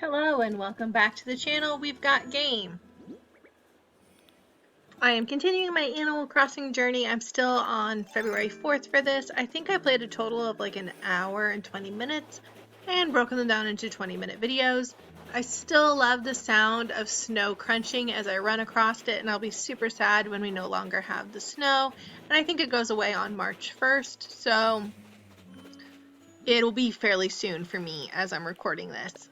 Hello and welcome back to the channel. We've got game. I am continuing my Animal Crossing journey. I'm still on February 4th for this. I think I played a total of like an hour and 20 minutes and broken them down into 20-minute videos. I still love the sound of snow crunching as I run across it, and I'll be super sad when we no longer have the snow. And I think it goes away on March 1st, so it'll be fairly soon for me as I'm recording this.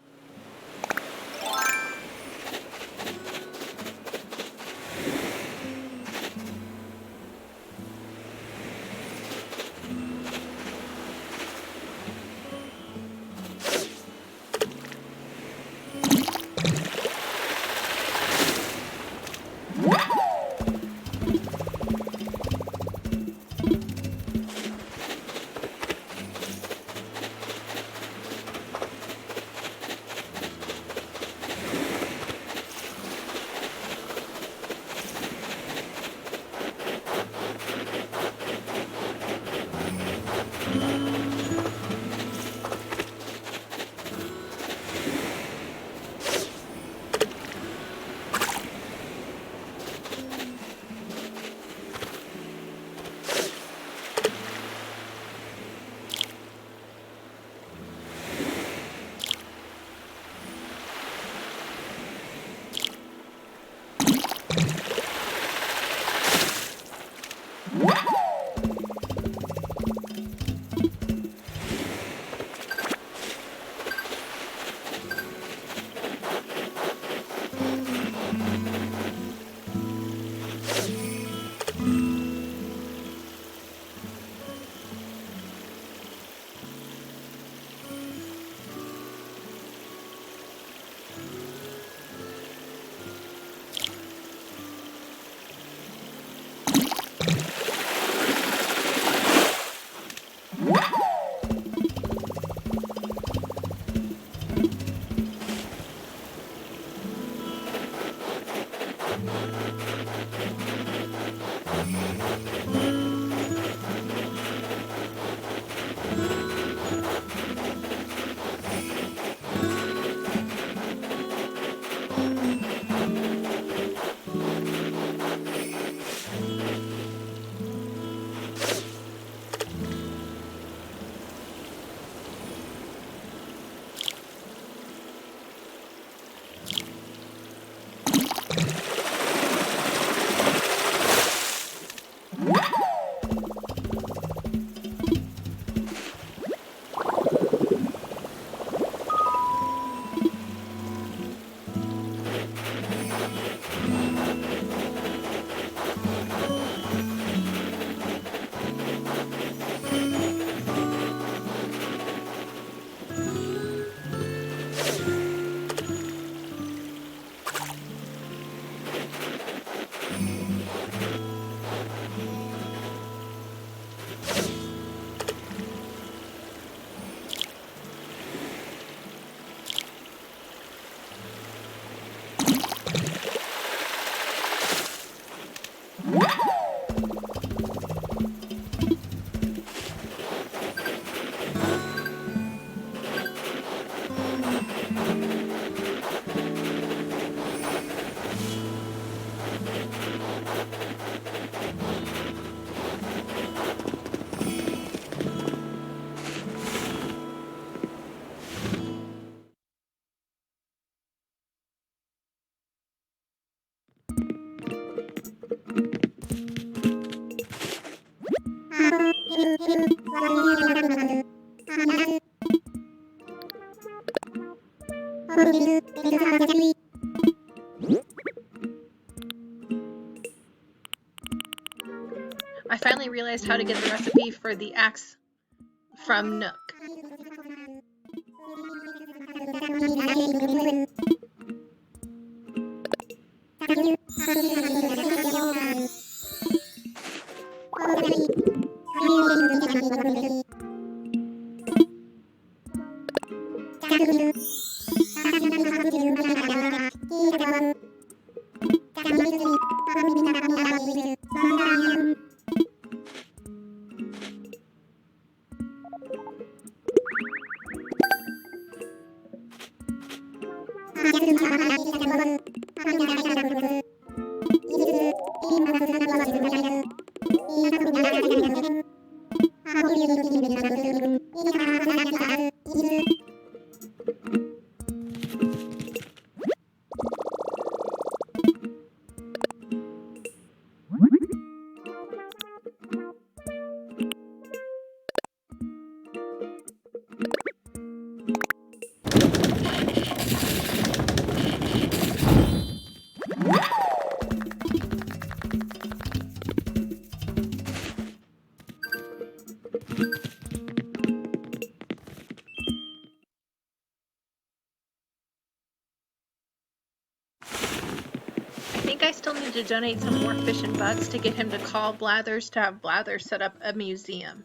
I finally realized how to get the recipe for the axe from Nook. I think I still need to donate some more fish and bugs to get him to call Blathers to have Blathers set up a museum.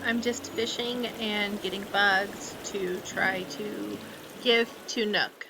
I'm just fishing and getting bugs to try to give to Nook.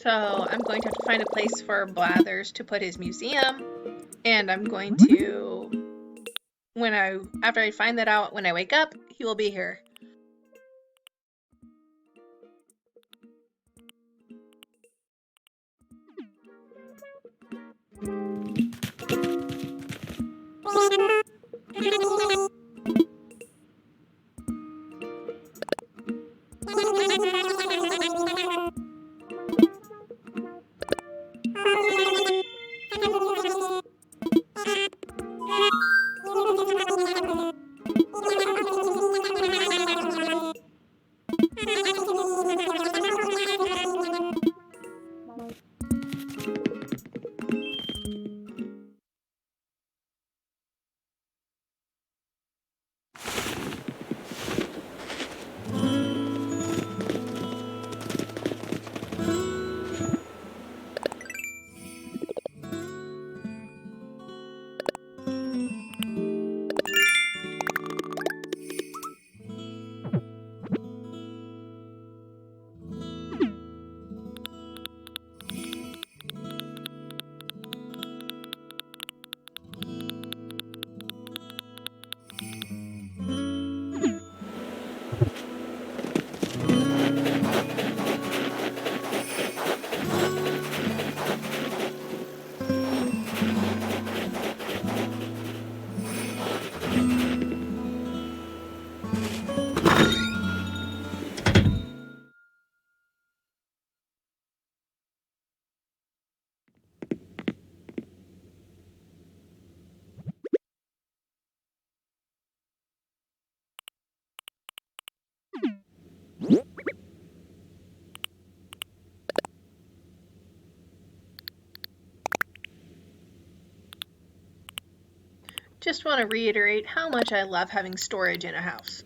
So I'm going to have to find a place for Blathers to put his museum, and I'm going to, after I find that out, when I wake up, he will be here. Just want to reiterate how much I love having storage in a house.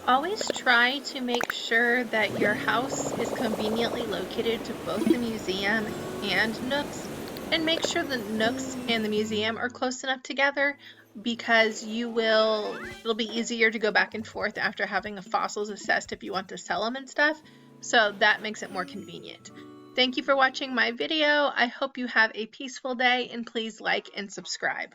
Always try to make sure that your house is conveniently located to both the museum and Nooks, and make sure the Nooks and the museum are close enough together because it'll be easier to go back and forth after having the fossils assessed if you want to sell them and stuff. So that makes it more convenient. Thank you for watching my video. I hope you have a peaceful day, and please like and subscribe.